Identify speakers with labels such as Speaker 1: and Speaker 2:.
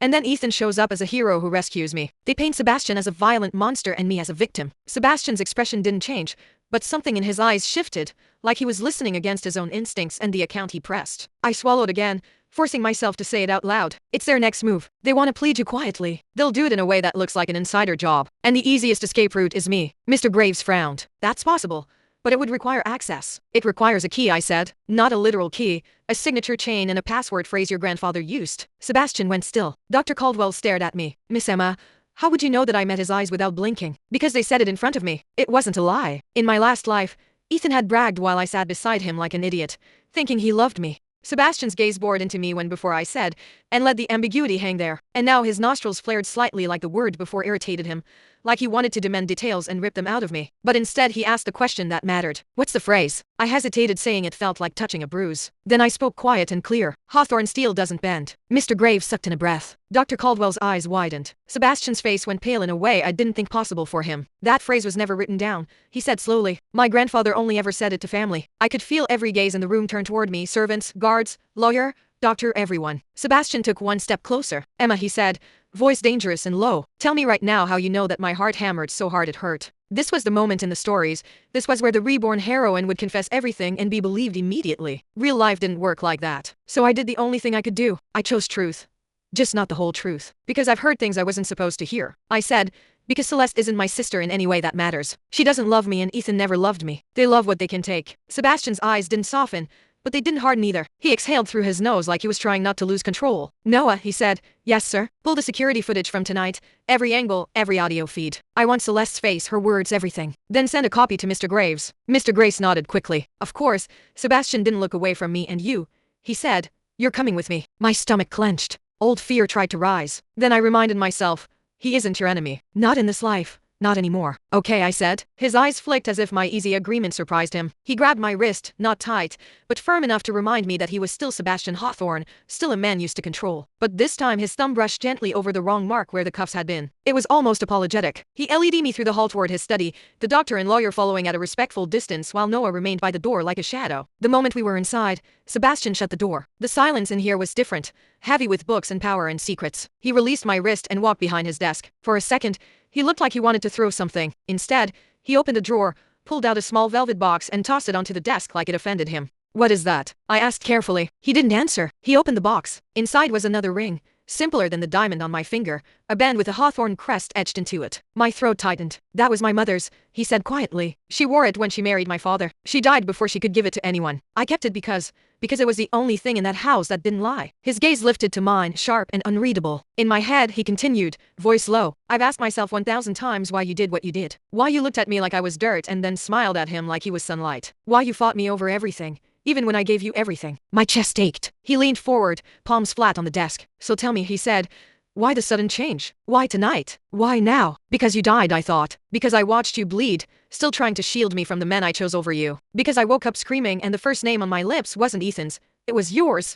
Speaker 1: And then Ethan shows up as a hero who rescues me. They paint Sebastian as a violent monster and me as a victim. Sebastian's expression didn't change, but something in his eyes shifted, like he was listening against his own instincts and the account he pressed. I swallowed again, forcing myself to say it out loud. It's their next move. They want to plead you quietly. They'll do it in a way that looks like an insider job. And the easiest escape route is me. Mr. Graves frowned. That's possible, but it would require access. It requires a key, I said. Not a literal key, a signature chain and a password phrase your grandfather used. Sebastian went still. Dr. Caldwell stared at me. Miss Emma, how would you know that I met his eyes without blinking? Because they said it in front of me. It wasn't a lie. In my last life, Ethan had bragged while I sat beside him like an idiot, thinking he loved me. Sebastian's gaze bored into me when before I said, and let the ambiguity hang there. And now his nostrils flared slightly like the word before irritated him, like he wanted to demand details and rip them out of me. But instead he asked the question that mattered. What's the phrase? I hesitated, saying it felt like touching a bruise. Then I spoke quiet and clear. Hawthorne steel doesn't bend. Mr. Graves sucked in a breath. Dr. Caldwell's eyes widened. Sebastian's face went pale in a way I didn't think possible for him. That phrase was never written down, he said slowly. My grandfather only ever said it to family. I could feel every gaze in the room turn toward me, servants, guards, lawyer, doctor, everyone. Sebastian took one step closer. Emma, he said, voice dangerous and low. Tell me right now how you know that my heart hammered so hard it hurt. This was the moment in the stories. This was where the reborn heroine would confess everything and be believed immediately. Real life didn't work like that. So I did the only thing I could do. I chose truth. Just not the whole truth. Because I've heard things I wasn't supposed to hear. I said, because Celeste isn't my sister in any way that matters. She doesn't love me and Ethan never loved me. They love what they can take. Sebastian's eyes didn't soften, but they didn't harden either. He exhaled through his nose like he was trying not to lose control. Noah, he said. Yes, sir. Pull the security footage from tonight. Every angle, every audio feed. I want Celeste's face, her words, everything. Then send a copy to Mr. Graves. Mr. Graves nodded quickly. Of course. Sebastian didn't look away from me and you. He said, you're coming with me. My stomach clenched. Old fear tried to rise. Then I reminded myself, he isn't your enemy. Not in this life. Not anymore. Okay, I said. His eyes flicked as if my easy agreement surprised him. He grabbed my wrist, not tight, but firm enough to remind me that he was still Sebastian Hawthorne, still a man used to control. But this time his thumb brushed gently over the wrong mark where the cuffs had been. It was almost apologetic. He LED'd me through the hall toward his study, the doctor and lawyer following at a respectful distance while Noah remained by the door like a shadow. The moment we were inside, Sebastian shut the door. The silence in here was different, heavy with books and power and secrets. He released my wrist and walked behind his desk. For a second, he looked like he wanted to throw something. Instead, he opened a drawer, pulled out a small velvet box and tossed it onto the desk like it offended him. What is that? I asked carefully. He didn't answer. He opened the box. Inside was another ring, simpler than the diamond on my finger, a band with a hawthorn crest etched into it. My throat tightened. That was my mother's, he said quietly. She wore it when she married my father. She died before she could give it to anyone. I kept it because it was the only thing in that house that didn't lie. His gaze lifted to mine, sharp and unreadable. In my head, he continued, voice low. I've asked myself 1,000 times why you did what you did. Why you looked at me like I was dirt and then smiled at him like he was sunlight. Why you fought me over everything, even when I gave you everything. My chest ached. He leaned forward, palms flat on the desk. So tell me, he said, why the sudden change? Why tonight? Why now? Because you died, I thought. Because I watched you bleed, still trying to shield me from the men I chose over you. Because I woke up screaming and the first name on my lips wasn't Ethan's, it was yours.